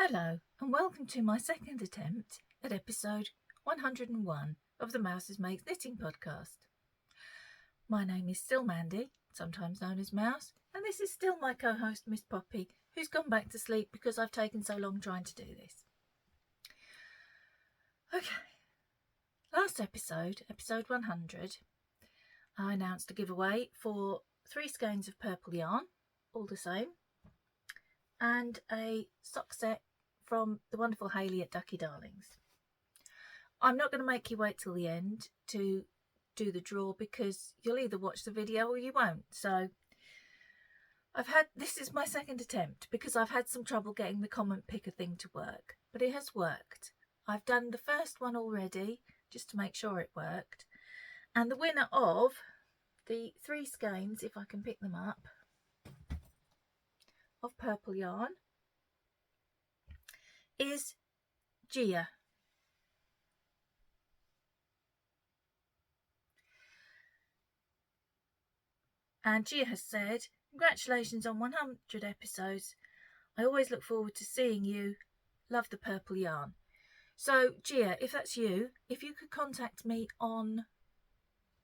Hello and welcome to my second attempt at episode 101 of the Mouses Makes Knitting podcast. My name is still Mandy, sometimes known as Mouse, and this is still my co-host Miss Poppy, who's gone back to sleep because I've taken so long trying to do this. Okay, last episode 100, I announced a giveaway for 3 skeins of purple yarn, all the same, and a sock set from the wonderful Hayley at Ducky Darlings. I'm not going to make you wait till the end to do the draw because you'll either watch the video or you won't. So this is my second attempt because I've had some trouble getting the comment picker thing to work, but it has worked. I've done the first one already just to make sure it worked. And the winner of the 3 skeins, if I can pick them up, of purple yarn is Gia. And Gia has said, congratulations on 100 episodes. I always look forward to seeing you. Love the purple yarn. So Gia, if that's you, if you could contact me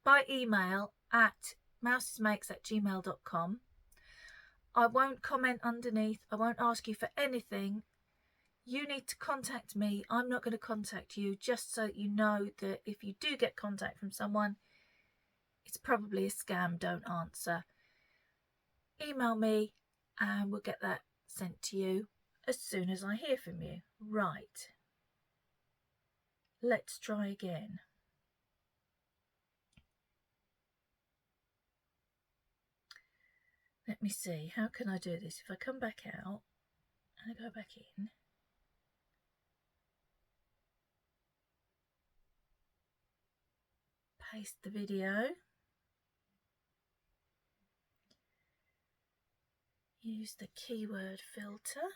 by email at mousesmakes@gmail.com. I won't comment underneath. I won't ask you for anything. You need to contact me. I'm not going to contact you, just so you know that if you do get contact from someone, it's probably a scam. Don't answer. Email me and we'll get that sent to you as soon as I hear from you. Right. Let's try again. Let me see. How can I do this? If I come back out and I go back in. Paste the video. Use the keyword filter.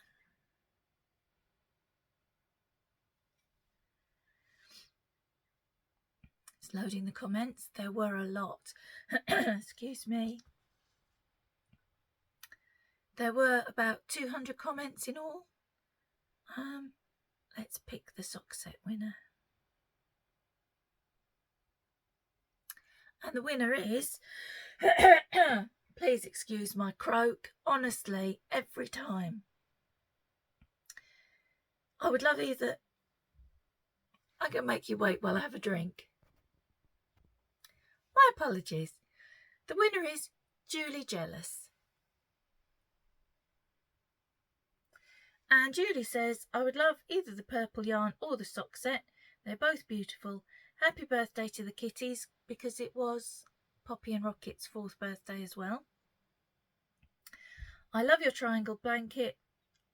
It's loading the comments. There were a lot. Excuse me. There were about 200 comments in all. Let's pick the sock set winner. And the winner is, please excuse my croak, honestly, every time. I would love either, I can make you wait while I have a drink. My apologies. The winner is Julie Jealous. And Julie says, I would love either the purple yarn or the sock set. They're both beautiful. Happy birthday to the kitties, because it was Poppy and Rocket's 4th birthday as well. I love your triangle blanket.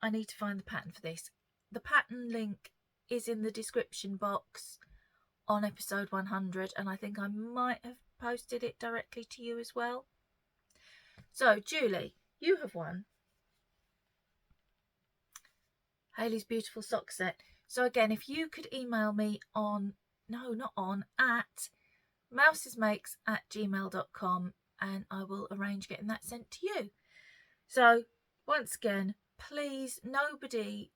I need to find the pattern for this. The pattern link is in the description box on episode 100, and I think I might have posted it directly to you as well. So, Julie, you have won Hayley's beautiful sock set. So again, if you could email me at mousesmakes@gmail.com and I will arrange getting that sent to you. So once again, please nobody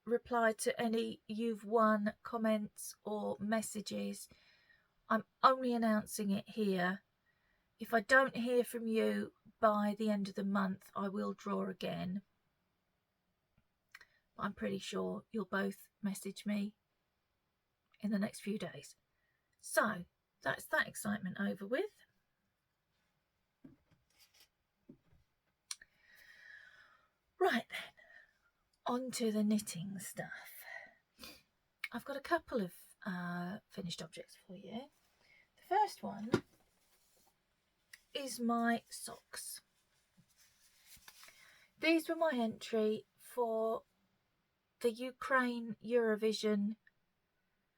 reply to any you've won comments or messages. I'm only announcing it here. If I don't hear from you by the end of the month, I will draw again. I'm pretty sure you'll both message me in the next few days. So that's that excitement over with. Right then, on to the knitting stuff. I've got a couple of finished objects for you. The first one is my socks. These were my entry for the Ukraine Eurovision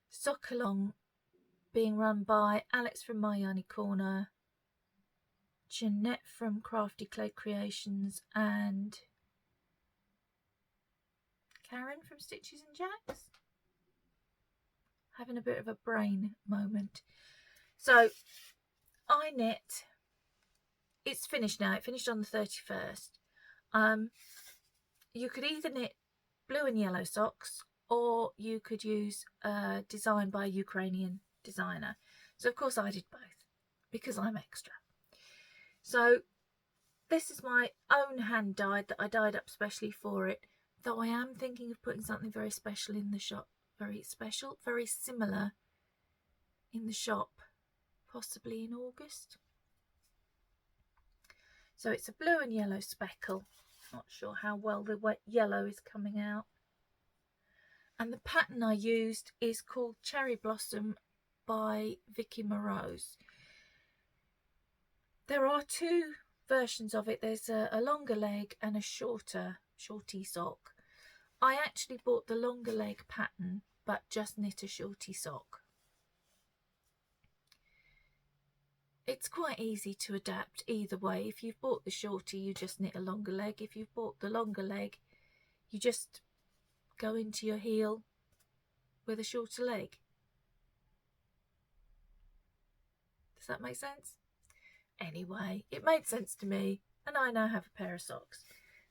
sock along being run by Alex from My Yarny Corner, Jeanette from Crafty Clay Creations, and Karen from Stitches and Jacks. Having a bit of a brain moment. So I knit. It's finished now. It finished on the 31st. You could either knit blue and yellow socks, or you could use a design by a Ukrainian designer. So of course I did both because I'm extra. So this is my own hand dyed that I dyed up specially for it, though I am thinking of putting something very special in the shop, very special, very similar in the shop, possibly in August. So it's a blue and yellow speckle. Not sure how well the wet yellow is coming out. And the pattern I used is called Cherry Blossom by Vicky Morose. There are two versions of it. There's a longer leg and a shorty sock. I actually bought the longer leg pattern, but just knit a shorty sock. It's quite easy to adapt either way. If you've bought the shorty, you just knit a longer leg. If you've bought the longer leg, you just go into your heel with a shorter leg. Does that make sense? Anyway, it made sense to me, and I now have a pair of socks.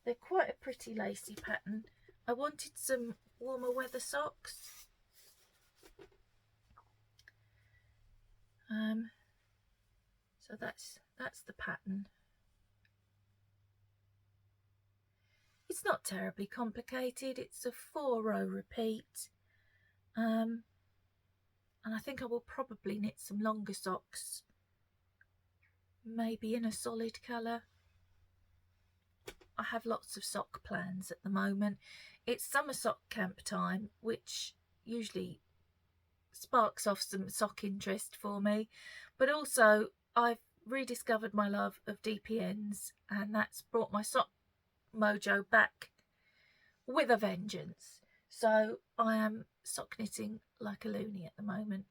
They're quite a pretty lacy pattern. I wanted some warmer weather socks. So that's the pattern. It's not terribly complicated. It's a 4-row repeat. And I think I will probably knit some longer socks, maybe in a solid colour. I have lots of sock plans at the moment. It's summer sock camp time, which usually sparks off some sock interest for me, but also I've rediscovered my love of DPNs, and that's brought my sock mojo back with a vengeance. So I am sock knitting like a loony at the moment.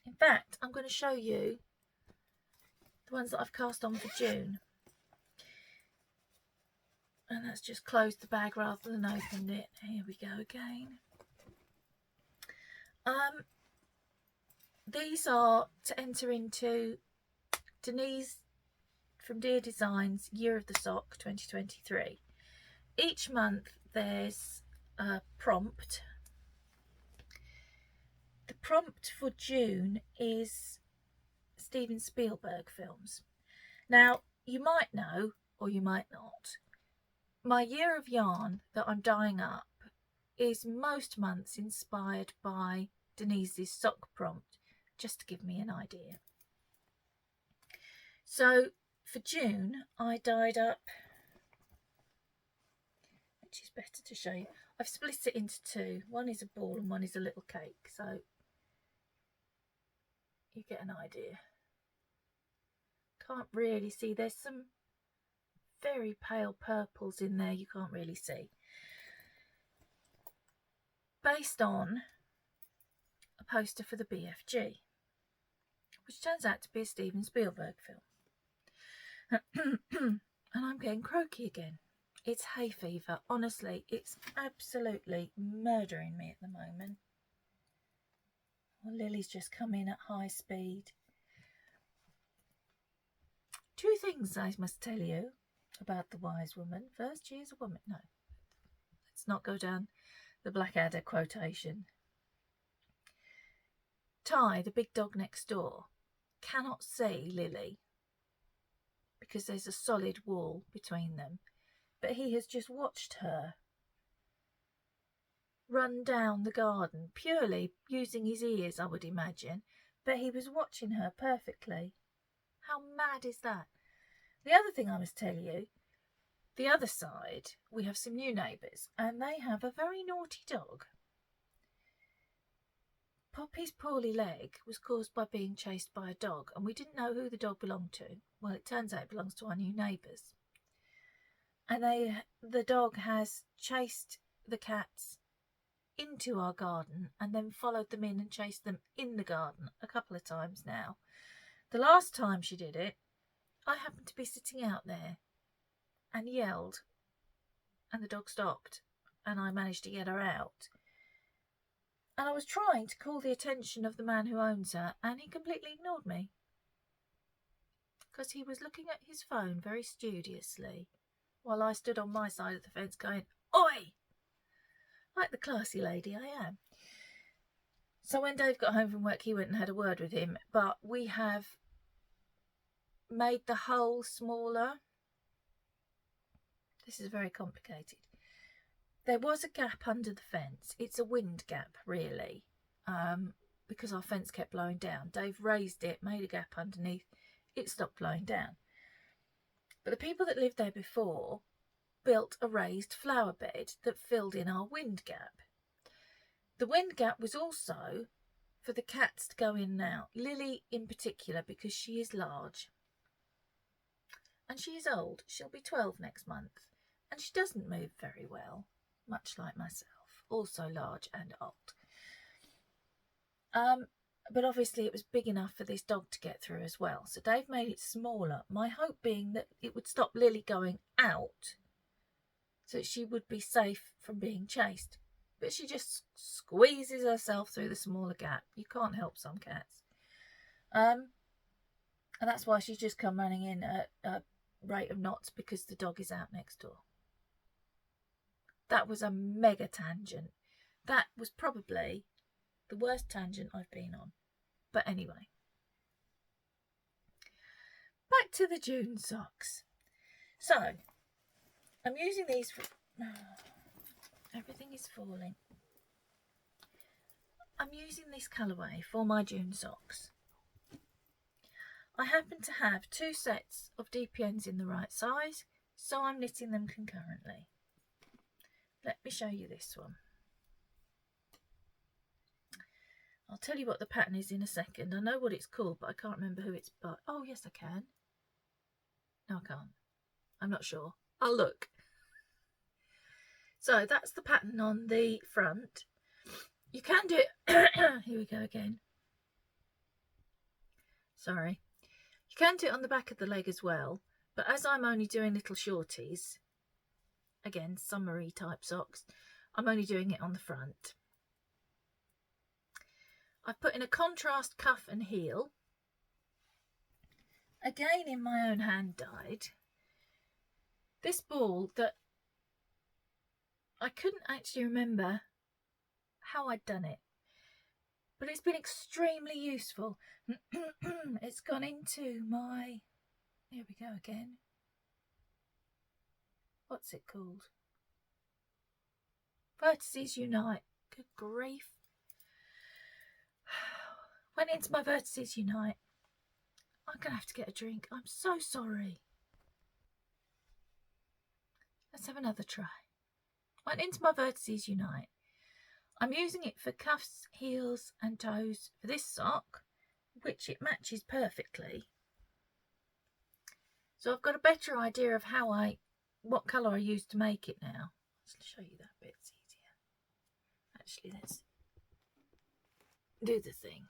In fact, I'm going to show you the ones that I've cast on for June. And that's just closed the bag rather than opened it. Here we go again. These are to enter into Denise from Dear Designs Year of the Sock 2023. Each month there's a prompt. The prompt for June is Steven Spielberg films. Now, you might know, or you might not, my year of yarn that I'm dyeing up is most months inspired by Denise's sock prompt, just to give me an idea. So for June, I dyed up, which is better to show you. I've split it into two. One is a ball and one is a little cake, so you get an idea. Can't really see. There's some very pale purples in there you can't really see. Based on a poster for the BFG, which turns out to be a Steven Spielberg film. And I'm getting croaky again. It's hay fever. Honestly, it's absolutely murdering me at the moment. Well, Lily's just come in at high speed. Two things I must tell you about the wise woman. First, she is a woman. No, let's not go down the Blackadder quotation. Ty, the big dog next door, cannot see Lily because there's a solid wall between them, but he has just watched her run down the garden, purely using his ears, I would imagine, but he was watching her perfectly. How mad is that? The other thing I must tell you, the other side, we have some new neighbours, and they have a very naughty dog. Poppy's poorly leg was caused by being chased by a dog, and we didn't know who the dog belonged to. Well, it turns out it belongs to our new neighbours. And the dog has chased the cats into our garden and then followed them in and chased them in the garden a couple of times now. The last time she did it, I happened to be sitting out there and yelled, and the dog stopped, and I managed to get her out. And I was trying to call the attention of the man who owns her, and he completely ignored me because he was looking at his phone very studiously while I stood on my side of the fence going, "Oi!" like the classy lady I am. So when Dave got home from work, he went and had a word with him, but we have made the hole smaller. This is very complicated. There was a gap under the fence. It's a wind gap, really, because our fence kept blowing down. Dave raised it, made a gap underneath. It stopped blowing down. But the people that lived there before built a raised flower bed that filled in our wind gap. The wind gap was also for the cats to go in and out. Lily in particular, because she is large. And she is old. She'll be 12 next month. And she doesn't move very well, much like myself. Also large and old. But obviously it was big enough for this dog to get through as well. So Dave made it smaller. My hope being that it would stop Lily going out, so that she would be safe from being chased. But she just squeezes herself through the smaller gap. You can't help some cats. And that's why she's just come running in at a rate of knots, because the dog is out next door. That was a mega tangent. That was probably the worst tangent I've been on. But anyway. Back to the June socks. So, I'm using these for... everything is falling. I'm using this colourway for my June socks. I happen to have 2 sets of DPNs in the right size, so I'm knitting them concurrently. Let me show you this one. I'll tell you what the pattern is in a second. I know what it's called, but I can't remember who it's by. Oh, yes, I can. No, I can't. I'm not sure. I'll look. So that's the pattern on the front. You can do it. Here we go again. Sorry. You can do it on the back of the leg as well. But as I'm only doing little shorties, again, summery type socks, I'm only doing it on the front. I've put in a contrast cuff and heel. Again in my own hand dyed. This ball that I couldn't actually remember how I'd done it, but it's been extremely useful. It's gone into my, here we go again. What's it called? Vertices Unite. Good grief. Went into my Vertices Unite. I'm going to have to get a drink. I'm so sorry. Let's have another try. Went into my Vertices Unite. I'm using it for cuffs, heels and toes for this sock, which it matches perfectly. So I've got a better idea of what colour I used to make it now. Let's show you that bit, it's easier. Actually, let's do the thing.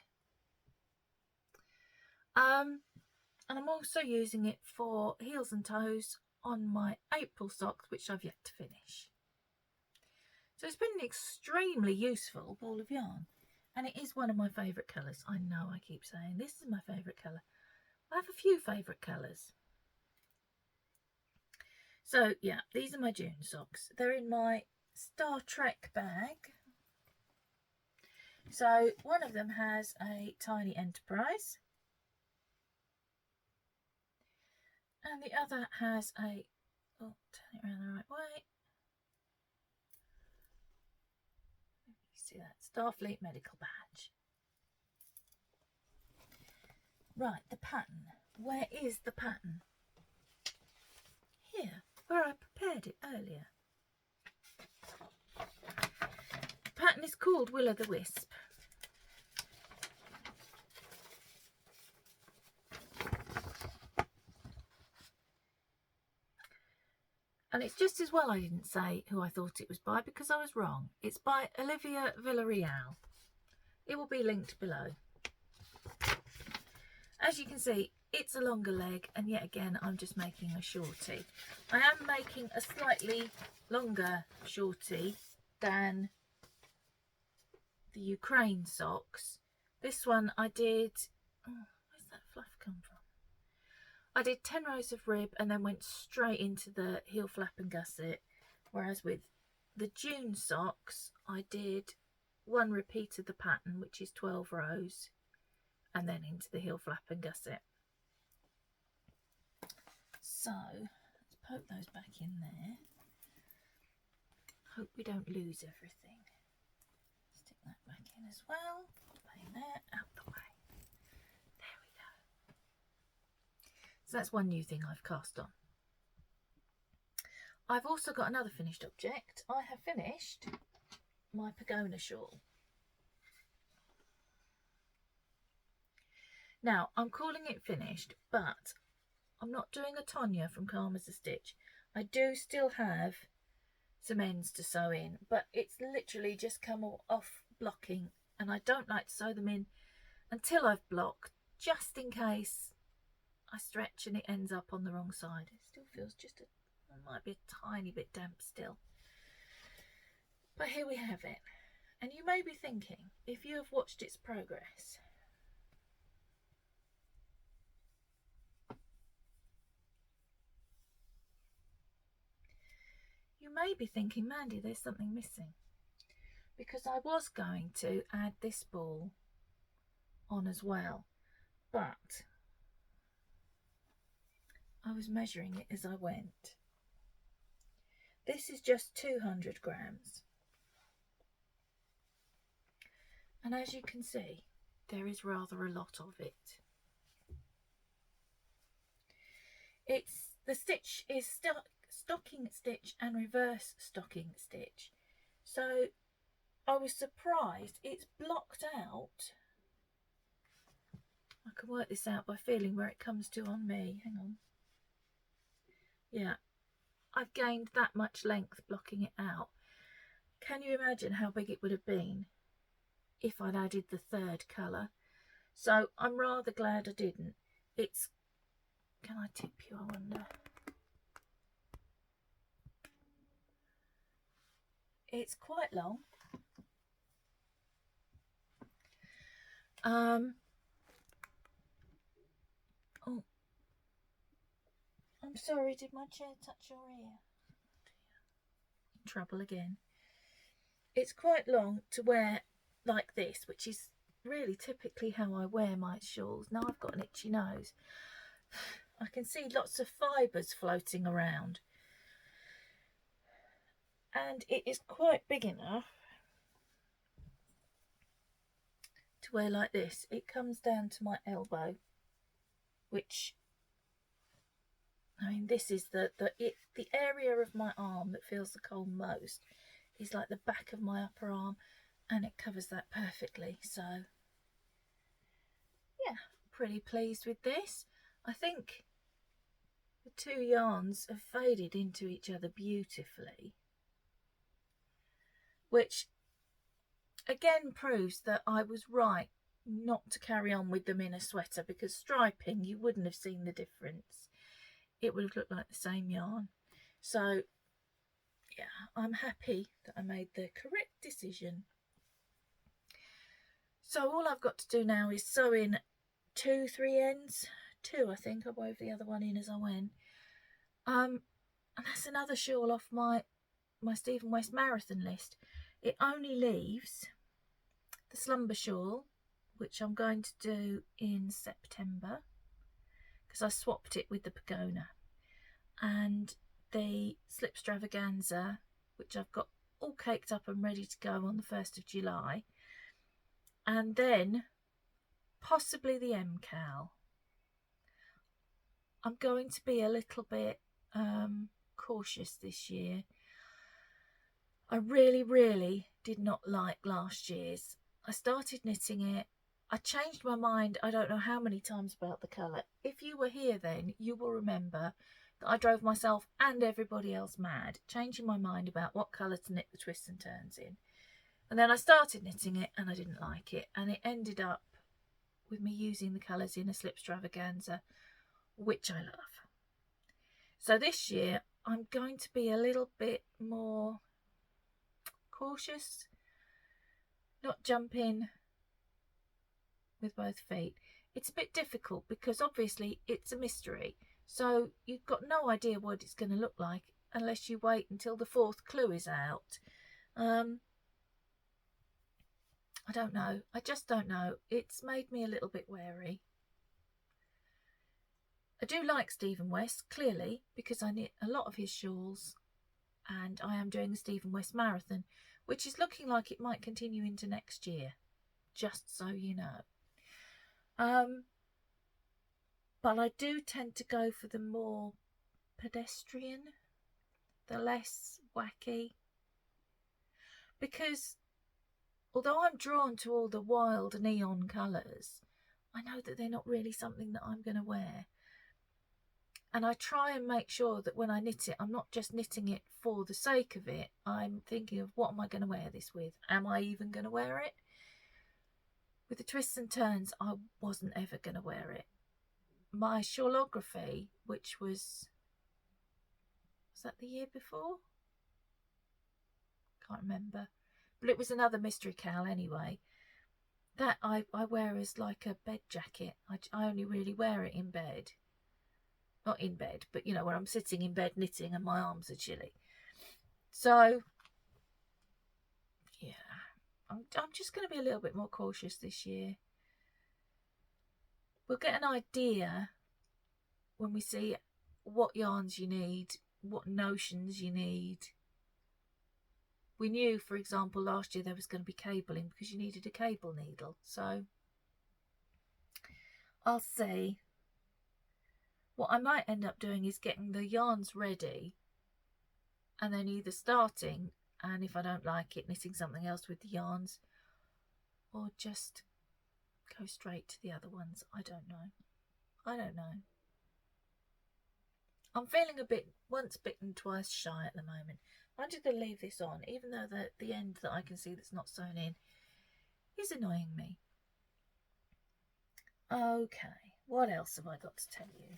And I'm also using it for heels and toes on my April socks, which I've yet to finish. So it's been an extremely useful ball of yarn, and it is one of my favourite colours. I know I keep saying this is my favourite colour. I have a few favourite colours. So yeah, these are my June socks. They're in my Star Trek bag. So one of them has a tiny Enterprise, and the other has a, oh, turn it around the right way. You see that Starfleet medical badge. Right, the pattern. Where is the pattern? Here, where I prepared it earlier. The pattern is called Will-o'-the-Wisp. And it's just as well I didn't say who I thought it was by, because I was wrong. It's by Olivia Villarreal. It will be linked below. As you can see, it's a longer leg, and yet again I'm just making a shorty. I am making a slightly longer shorty than the Ukraine socks. This one I did, oh, where's that fluff come from? I did 10 rows of rib and then went straight into the heel flap and gusset, whereas with the June socks, I did one repeat of the pattern, which is 12 rows, and then into the heel flap and gusset. So let's poke those back in there. Hope we don't lose everything. Stick that back in as well. Put there, out the way. There we go. So that's one new thing I've cast on. I've also got another finished object. I have finished my Pogona shawl. Now, I'm calling it finished, but I'm not doing a Tonya from Calm as a Stitch. I do still have some ends to sew in, but it's literally just come off blocking, and I don't like to sew them in until I've blocked, just in case I stretch and it ends up on the wrong side. It still feels just it might be a tiny bit damp still. But here we have it. And you may be thinking, if you have watched its progress, you may be thinking, Mandy, there's something missing. Because I was going to add this ball on as well, but I was measuring it as I went. This is just 200 grams. And as you can see, there is rather a lot of it. The stitch is stocking stitch and reverse stocking stitch. So I was surprised it's blocked out. I can work this out by feeling where it comes to on me. Hang on. Yeah, I've gained that much length blocking it out. Can you imagine how big it would have been if I'd added the third colour? So I'm rather glad I didn't. It's, can I tip you, I wonder? It's quite long. Oh, I'm sorry, did my chair touch your ear? Trouble again. It's quite long to wear like this, which is really typically how I wear my shawls. Now I've got an itchy nose. I can see lots of fibres floating around. And it is quite big enough to wear like this. It comes down to my elbow, which, I mean, this is the area of my arm that feels the cold most is like the back of my upper arm, and it covers that perfectly. So yeah, pretty pleased with this. I think the two yarns have faded into each other beautifully, which again proves that I was right not to carry on with them in a sweater, because striping, you wouldn't have seen the difference. It would have looked like the same yarn. So yeah, I'm happy that I made the correct decision. So all I've got to do now is sew in 2 3 ends. 2, I think. I wove the other one in as I went. And that's another shawl off my Stephen West marathon list. It only leaves the slumber shawl, which I'm going to do in September, because I swapped it with the Pogona, and the slip stravaganza, which I've got all caked up and ready to go on the 1st of July, and then possibly the MCAL. I'm going to be a little bit cautious this year. I really did not like last year's. I started knitting it. I changed my mind I don't know how many times about the colour. If you were here then, you will remember that I drove myself and everybody else mad, changing my mind about what colour to knit the twists and turns in. And then I started knitting it and I didn't like it, and it ended up with me using the colours in a slip stravaganza, which I love. So this year I'm going to be a little bit more cautious, not jump in with both feet. It's a bit difficult because obviously it's a mystery, so you've got no idea what it's going to look like unless you wait until the 4th clue is out. I don't know. I just don't know. It's made me a little bit wary. I do like Stephen West, clearly, because I knit a lot of his shawls, and I am doing the Stephen West Marathon, which is looking like it might continue into next year, just so you know. But I do tend to go for the more pedestrian, the less wacky, because although I'm drawn to all the wild neon colours, I know that they're not really something that I'm going to wear. And I try and make sure that when I knit it, I'm not just knitting it for the sake of it. I'm thinking of, what am I going to wear this with? Am I even going to wear it? With the twists and turns, I wasn't ever going to wear it. My shawlography, which was that the year before? Can't remember. But it was another mystery cowl anyway. That I wear as like a bed jacket. I only really wear it in bed. Not in bed, but you know, when I'm sitting in bed knitting and my arms are chilly. So, yeah, I'm just going to be a little bit more cautious this year. We'll get an idea when we see what yarns you need, what notions you need. We knew, for example, last year there was going to be cabling because you needed a cable needle. So, I'll see. What I might end up doing is getting the yarns ready and then either starting, and if I don't like it, knitting something else with the yarns, or just go straight to the other ones. I don't know. I'm feeling a bit once bitten, twice shy at the moment. I'm just going to leave this on, even though the end that I can see that's not sewn in is annoying me. Okay, what else have I got to tell you?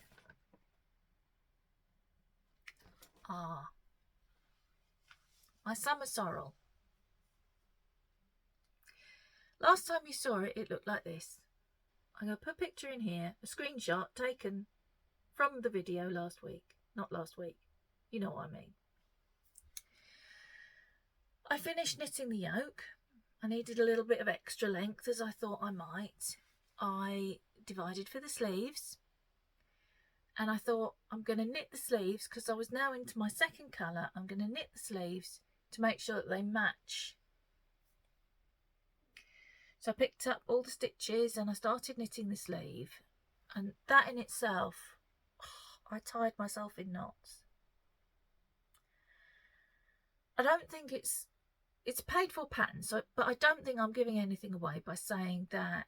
My summer sorrel. Last time you saw it, it looked like this. I'm going to put a picture in here, a screenshot taken from the video last week. Not last week, you know what I mean. I finished knitting the yoke. I needed a little bit of extra length, as I thought I might. I divided for the sleeves, and I thought I'm going to knit the sleeves because I was now into my second colour. I'm going to knit the sleeves to make sure that they match. So I picked up all the stitches and I started knitting the sleeve, and that in itself, I tied myself in knots. I don't think it's a paid for pattern, but I don't think I'm giving anything away by saying that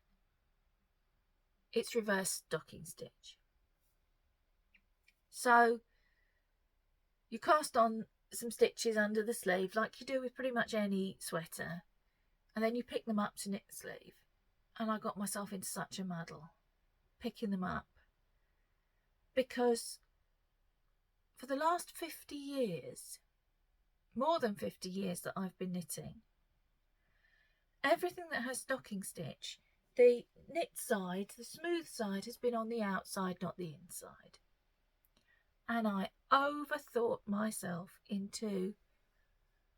it's reverse stocking stitch. So you cast on some stitches under the sleeve like you do with pretty much any sweater, and then you pick them up to knit the sleeve. And I got myself into such a muddle picking them up, because for the last 50 years, more than 50 years that I've been knitting, everything that has stocking stitch, the knit side, the smooth side, has been on the outside, not the inside. And I overthought myself into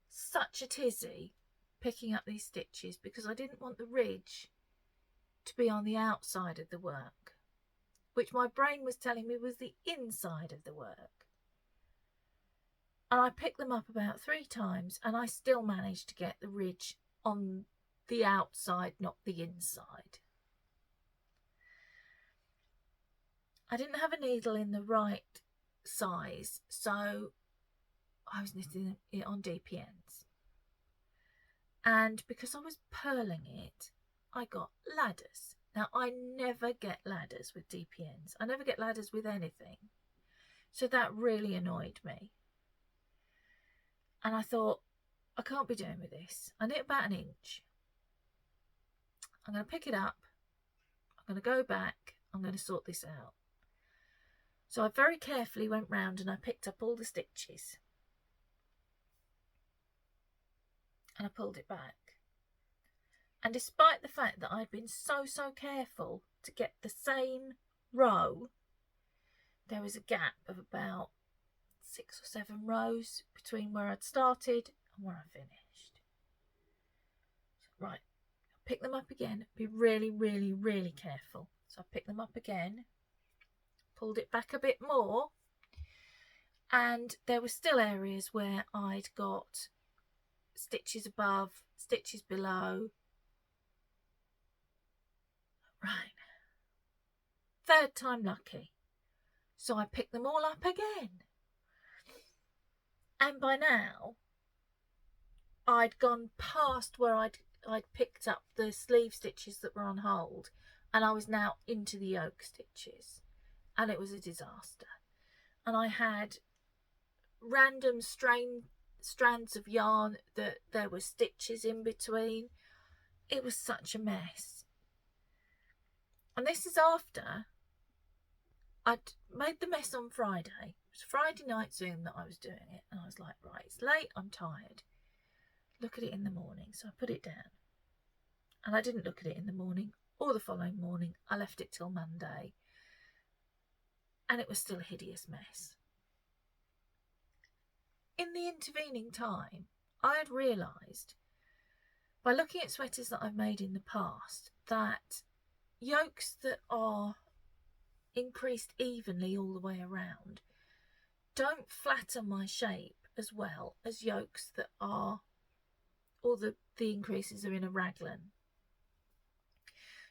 such a tizzy picking up these stitches because I didn't want the ridge to be on the outside of the work, which my brain was telling me was the inside of the work. And I picked them up about 3 times and I still managed to get the ridge on the outside, not the inside. I didn't have a needle in the right size, so I was knitting it on DPNs. And because I was purling it, I got ladders. Now, I never get ladders with DPNs. I never get ladders with anything. So that really annoyed me. And I thought, I can't be doing with this. I knit about 1 inch. I'm going to pick it up. I'm going to go back. I'm going to sort this out. So I very carefully went round and I picked up all the stitches. And I pulled it back. And despite the fact that I'd been so careful to get the same row, there was a gap of about 6 or 7 rows between where I'd started and where I finished. Right, pick them up again. Be really, really, really careful. So I picked them up again, pulled it back a bit more, and there were still areas where I'd got stitches above, stitches below. Right, third time lucky. So I picked them all up again. And by now, I'd gone past where I'd picked up the sleeve stitches that were on hold, and I was now into the yoke stitches, and it was a disaster. And I had random strands of yarn that there were stitches in between. It was such a mess. And this is after I'd made the mess on Friday. It was Friday night Zoom that I was doing it, and I was like, right, it's late, I'm tired. Look at it in the morning. So I put it down, and I didn't look at it in the morning or the following morning. I left it till Monday, and it was still a hideous mess. In the intervening time, I had realised by looking at sweaters that I've made in the past that yokes that are increased evenly all the way around don't flatten my shape as well as yokes that are, or the increases are in a raglan.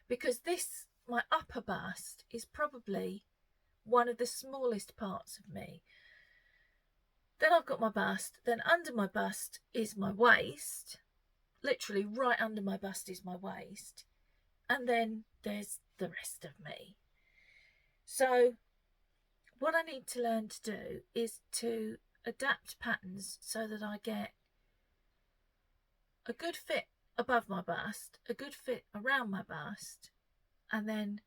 Because this, my upper bust, is probably one of the smallest parts of me. Then I've got my bust, then under my bust is my waist, literally right under my bust is my waist, and then there's the rest of me. So what I need to learn to do is to adapt patterns so that I get a good fit above my bust, a good fit around my bust, and then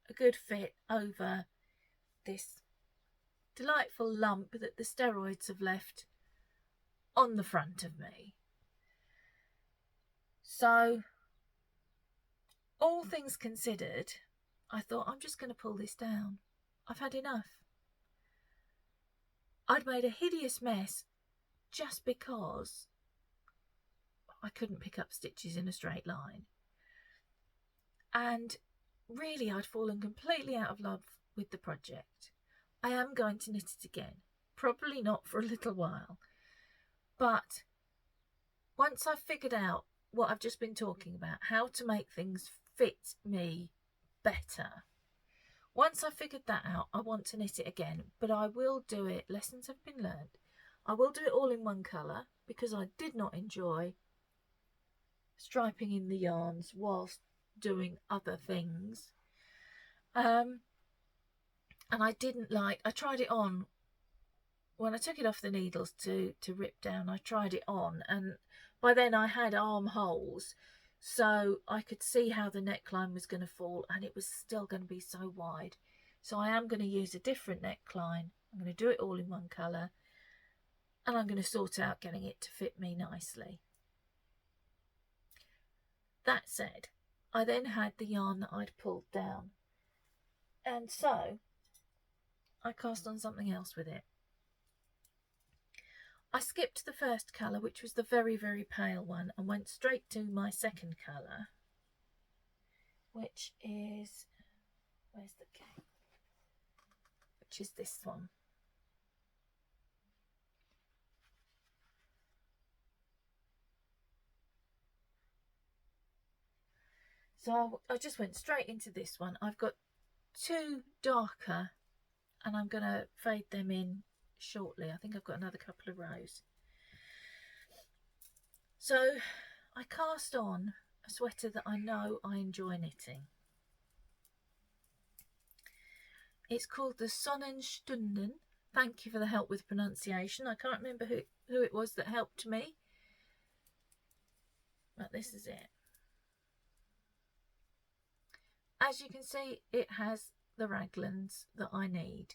a good fit over this delightful lump that the steroids have left on the front of me. So, all things considered, I thought, I'm just going to pull this down. I've had enough. I'd made a hideous mess just because I couldn't pick up stitches in a straight line. And really, I'd fallen completely out of love with the project. I am going to knit it again. Probably not for a little while. But once I've figured out what I've just been talking about, how to make things fit me better, once I've figured that out, I want to knit it again. But I will do it, lessons have been learned, I will do it all in one colour because I did not enjoy striping in the yarns whilst doing other things. And I didn't like, I tried it on when I took it off the needles to rip down. I tried it on, and by then I had armholes, so I could see how the neckline was going to fall, and it was still going to be so wide. So I am going to use a different neckline. I'm going to do it all in one colour, and I'm going to sort out getting it to fit me nicely. That said, I then had the yarn that I'd pulled down, and so I cast on something else with it. I skipped the first colour, which was the very, very pale one, and went straight to my second colour, which is, where's the K? Which is this one. So I just went straight into this one. I've got two darker, and I'm going to fade them in shortly. I think I've got another couple of rows. So I cast on a sweater that I know I enjoy knitting. It's called the Sonnenstunden. Thank you for the help with pronunciation. I can't remember who it was that helped me, but this is it. As you can see, it has the raglans that I need.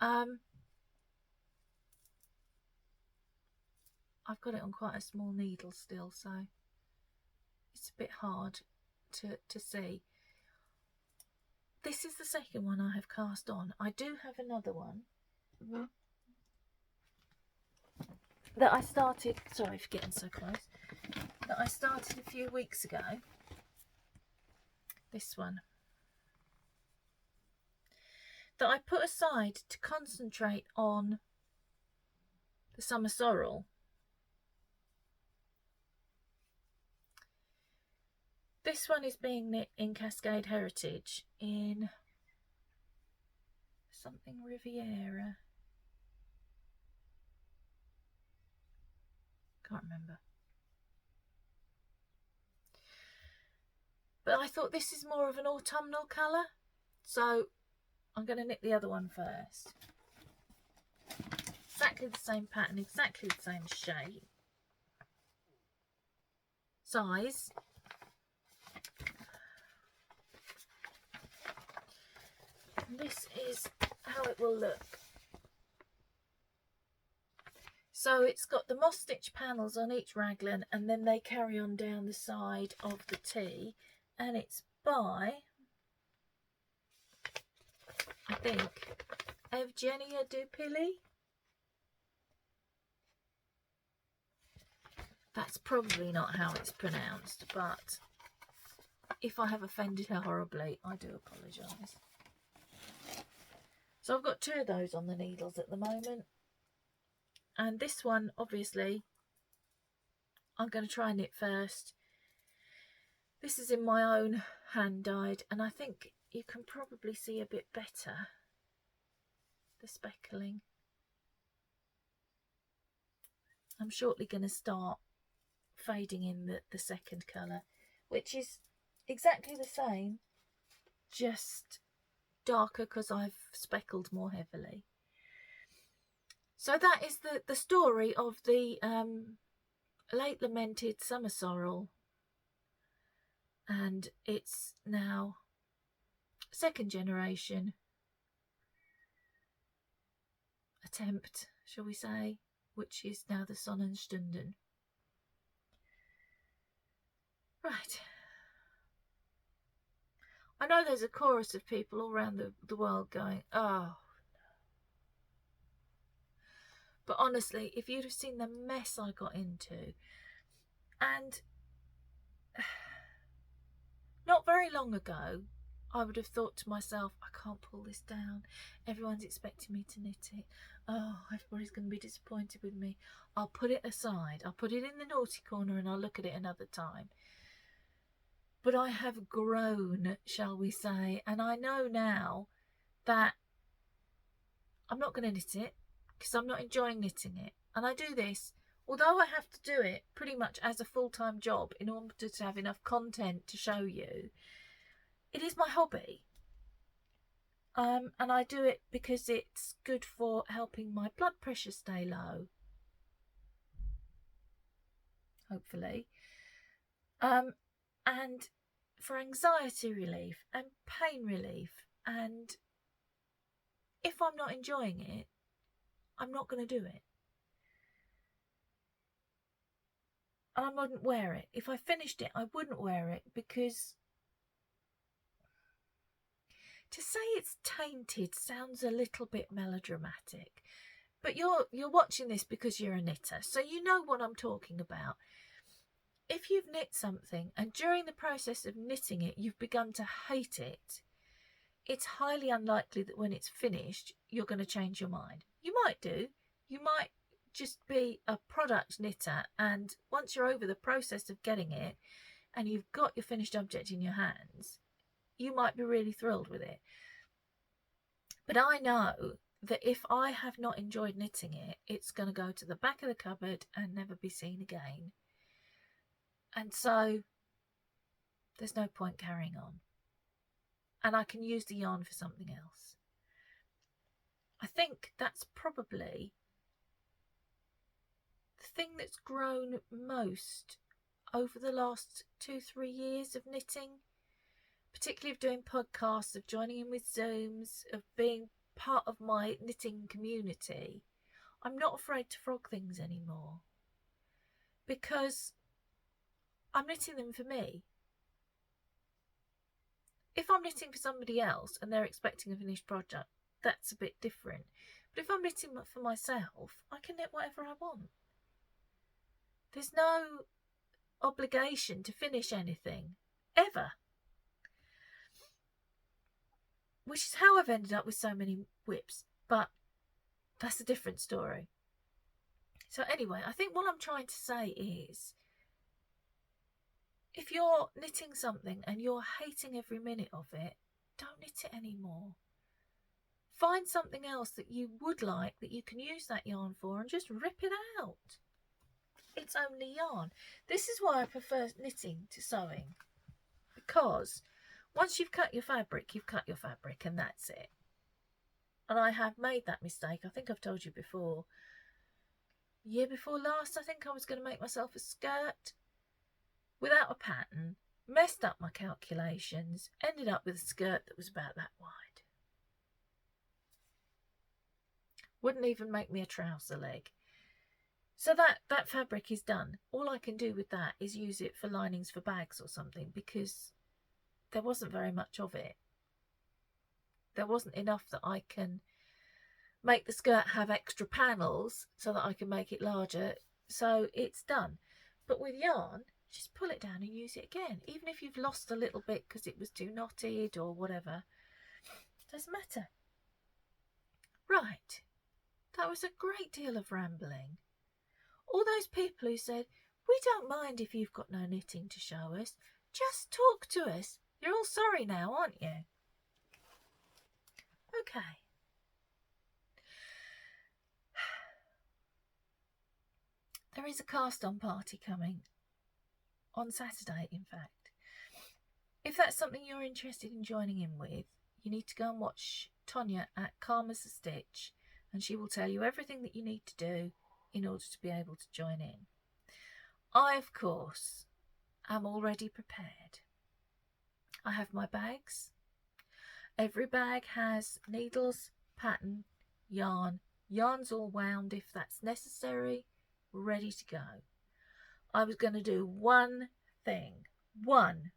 I've got it on quite a small needle still, so it's a bit hard to see. This is the second one I have cast on. I do have another one that I started, sorry for getting so close, that I started a few weeks ago. This one. That I put aside to concentrate on the summer sorrel. This one is being knit in Cascade Heritage in something Riviera. Can't remember. But I thought this is more of an autumnal colour, so I'm going to knit the other one first. Exactly the same pattern, exactly the same shape. Size. And this is how it will look. So it's got the moss stitch panels on each raglan, and then they carry on down the side of the tee, and it's by, I think, Evgenia Dupili. That's probably not how it's pronounced, but if I have offended her horribly, I do apologise. So I've got 2 of those on the needles at the moment. And this one, obviously, I'm going to try and knit first. This is in my own hand dyed, and I think you can probably see a bit better the speckling. I'm shortly going to start fading in the second colour, which is exactly the same, just darker because I've speckled more heavily. So that is the story of the late lamented summer sorrel, and it's now 2nd generation attempt, shall we say, which is now the Sonnenstunden. Right. I know there's a chorus of people all around the world going, oh. But honestly, if you'd have seen the mess I got into, and not very long ago, I would have thought to myself, I can't pull this down. Everyone's expecting me to knit it. Oh, everybody's going to be disappointed with me. I'll put it aside. I'll put it in the naughty corner and I'll look at it another time. But I have grown, shall we say, and I know now that I'm not going to knit it because I'm not enjoying knitting it. And I do this, although I have to do it pretty much as a full-time job in order to have enough content to show you. It is my hobby. And I do it because it's good for helping my blood pressure stay low. Hopefully. And for anxiety relief and pain relief. And if I'm not enjoying it, I'm not going to do it. And I wouldn't wear it. If I finished it, I wouldn't wear it because to say it's tainted sounds a little bit melodramatic. But you're watching this because you're a knitter, so you know what I'm talking about. If you've knit something and during the process of knitting it, you've begun to hate it, it's highly unlikely that when it's finished, you're going to change your mind. You might do. You might just be a product knitter, and once you're over the process of getting it and you've got your finished object in your hands, you might be really thrilled with it. But I know that if I have not enjoyed knitting it, it's going to go to the back of the cupboard and never be seen again. And so there's no point carrying on. And I can use the yarn for something else. I think that's probably the thing that's grown most over the last 2-3 years of knitting, particularly of doing podcasts, of joining in with Zooms, of being part of my knitting community. I'm not afraid to frog things anymore because I'm knitting them for me. If I'm knitting for somebody else and they're expecting a finished project, that's a bit different. But if I'm knitting for myself, I can knit whatever I want. There's no obligation to finish anything, ever. Which is how I've ended up with so many whips, but that's a different story. So anyway, I think what I'm trying to say is, if you're knitting something and you're hating every minute of it, don't knit it anymore. Find something else that you would like, that you can use that yarn for, and just rip it out. It's only yarn. This is why I prefer knitting to sewing, because once you've cut your fabric, you've cut your fabric, and that's it. And I have made that mistake. I think I've told you before. Year before last, I think I was going to make myself a skirt without a pattern, messed up my calculations, ended up with a skirt that was about that wide. Wouldn't even make me a trouser leg. So that fabric is done. All I can do with that is use it for linings for bags or something, because there wasn't very much of it. There wasn't enough that I can make the skirt have extra panels so that I can make it larger. So it's done. But with yarn, just pull it down and use it again. Even if you've lost a little bit because it was too knotted or whatever, doesn't matter. Right. That was a great deal of rambling. All those people who said, we don't mind if you've got no knitting to show us, just talk to us. You're all sorry now, aren't you? Okay. There is a cast-on party coming on Saturday, in fact. If that's something you're interested in joining in with, you need to go and watch Tonya at Calm as a Stitch, and she will tell you everything that you need to do in order to be able to join in. I, of course, am already prepared. I have my bags. Every bag has needles, pattern, yarn. Yarn's all wound if that's necessary, ready to go. I was going to do one thing, one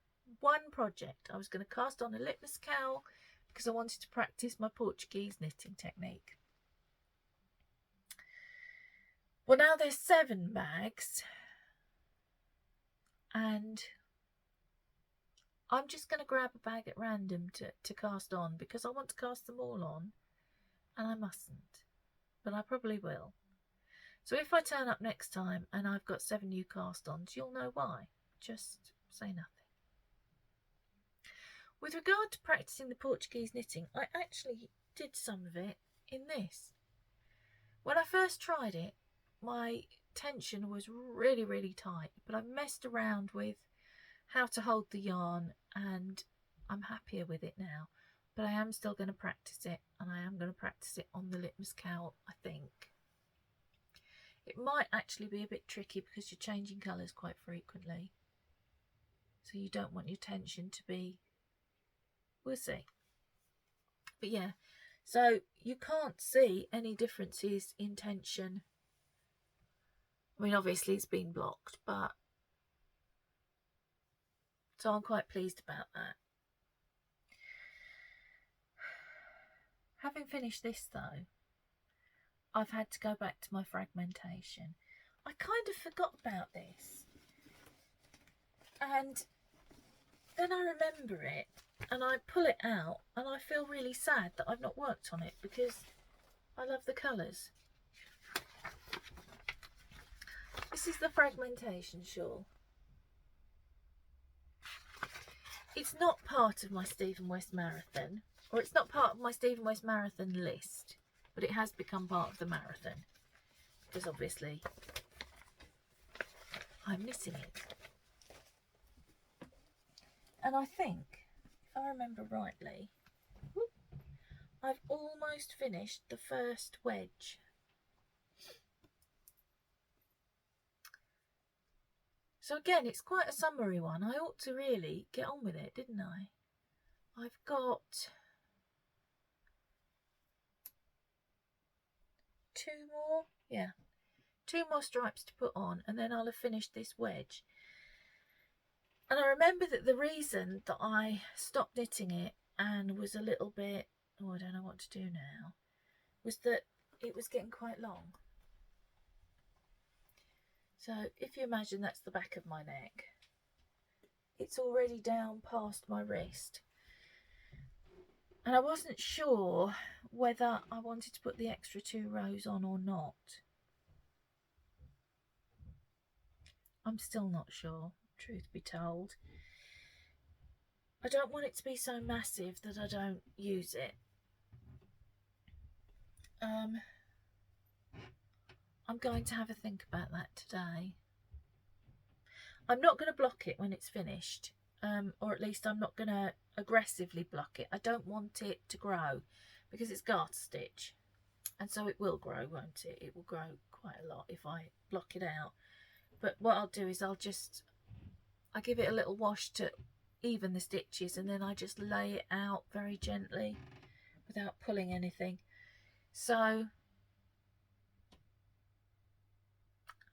project. I was going to cast on a litmus cowl because I wanted to practice my Portuguese knitting technique. Well, now there's 7 bags, and I'm just going to grab a bag at random to cast on, because I want to cast them all on, and I mustn't, but I probably will. So if I turn up next time and I've got 7 new cast-ons, you'll know why. Just say nothing. With regard to practicing the Portuguese knitting, I actually did some of it in this. When I first tried it, my tension was really, really tight, but I've messed around with how to hold the yarn and I'm happier with it now. But I am still going to practice it, and I am going to practice it on the litmus cowl, I think. It might actually be a bit tricky because you're changing colours quite frequently. So you don't want your tension to be... We'll see. But yeah, so you can't see any differences in tension. I mean, obviously it's been blocked, but... So I'm quite pleased about that. Having finished this though, I've had to go back to my fragmentation. I kind of forgot about this. And then I remember it and I pull it out and I feel really sad that I've not worked on it because I love the colours. This is the fragmentation shawl. It's not part of my Stephen West marathon, or it's not part of my Stephen West marathon list, but it has become part of the marathon because obviously I'm knitting it. And I think, if I remember rightly, I've almost finished the first wedge. So again, it's quite a summary one. I ought to really get on with it, didn't I? I've got 2 more. Yeah, 2 more stripes to put on, and then I'll have finished this wedge. And I remember that the reason that I stopped knitting it and was a little bit, oh, I don't know what to do now, was that it was getting quite long. So if you imagine that's the back of my neck, it's already down past my wrist. And I wasn't sure whether I wanted to put the extra 2 rows on or not. I'm still not sure, truth be told. I don't want it to be so massive that I don't use it. I'm going to have a think about that today. I'm not going to block it when it's finished, or at least I'm not going to aggressively block it. I don't want it to grow because it's garter stitch, and so it will grow, won't it? It will grow quite a lot if I block it out. But what I'll do is I give it a little wash to even the stitches, and then I just lay it out very gently without pulling anything. So I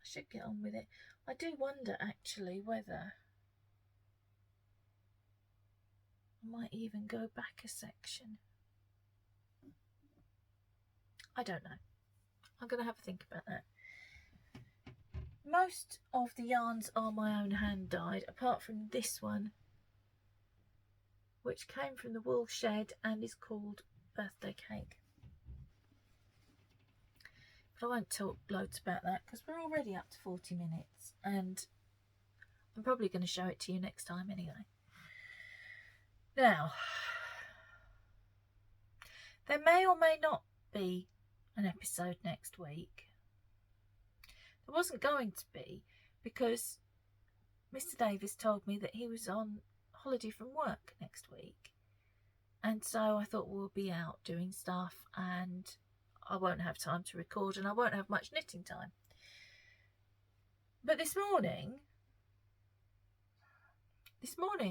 should get on with it. I do wonder actually whether I might even go back a section. I don't know. I'm going to have a think about that. Most of the yarns are my own hand dyed, apart from this one, which came from the wool shed and is called Birthday Cake. But I won't talk loads about that because we're already up to 40 minutes and I'm probably going to show it to you next time anyway. Now, there may or may not be an episode next week. There wasn't going to be because Mr. Davis told me that he was on holiday from work next week. And so I thought we'll be out doing stuff and I won't have time to record and I won't have much knitting time. But this morning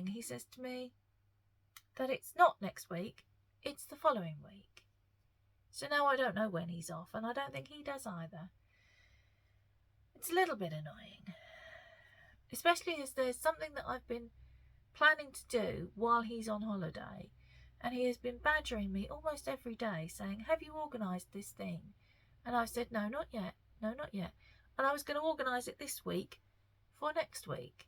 he says to me that it's not next week, it's the following week. So now I don't know when he's off and I don't think he does either. It's a little bit annoying, especially as there's something that I've been planning to do while he's on holiday, and he has been badgering me almost every day saying, have you organised this thing? And I've said, no, not yet, no, not yet. And I was going to organise it this week for next week.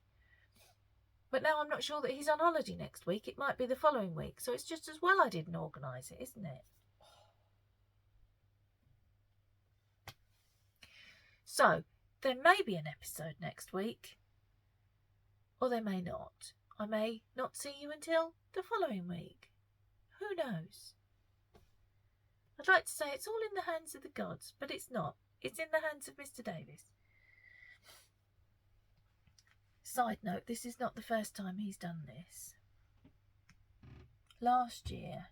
But now I'm not sure that he's on holiday next week. It might be the following week. So it's just as well I didn't organise it, isn't it? So there may be an episode next week, or there may not. I may not see you until the following week. Who knows? I'd like to say it's all in the hands of the gods, but it's not. It's in the hands of Mr. Davis. Side note, this is not the first time he's done this. Last year,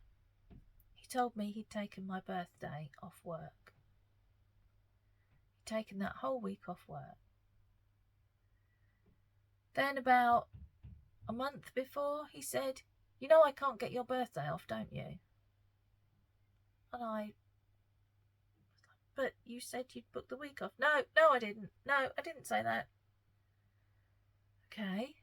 he told me he'd taken my birthday off work. He'd taken that whole week off work. Then about a month before, he said, you know I can't get your birthday off, don't you? And I was like, but you said you'd book the week off. No, I didn't. No, I didn't say that. Okay.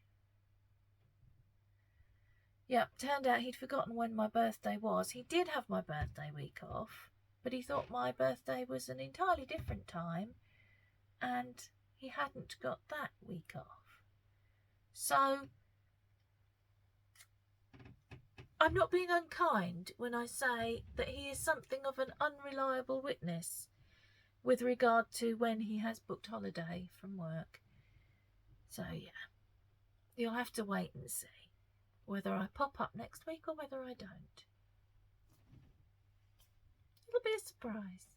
Yep, turned out he'd forgotten when my birthday was. He did have my birthday week off, but he thought my birthday was an entirely different time, and he hadn't got that week off. So I'm not being unkind when I say that he is something of an unreliable witness with regard to when he has booked holiday from work. So yeah, you'll have to wait and see whether I pop up next week or whether I don't. It'll be a surprise.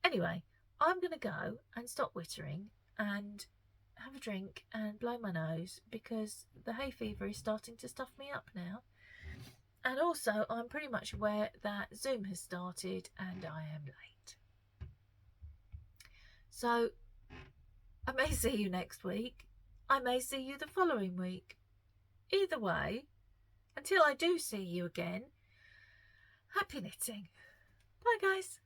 Anyway, I'm going to go and stop wittering and have a drink and blow my nose because the hay fever is starting to stuff me up now. And also I'm pretty much aware that Zoom has started and I am late. So I may see you next week. I may see you the following week. Either way, until I do see you again, happy knitting. Bye guys.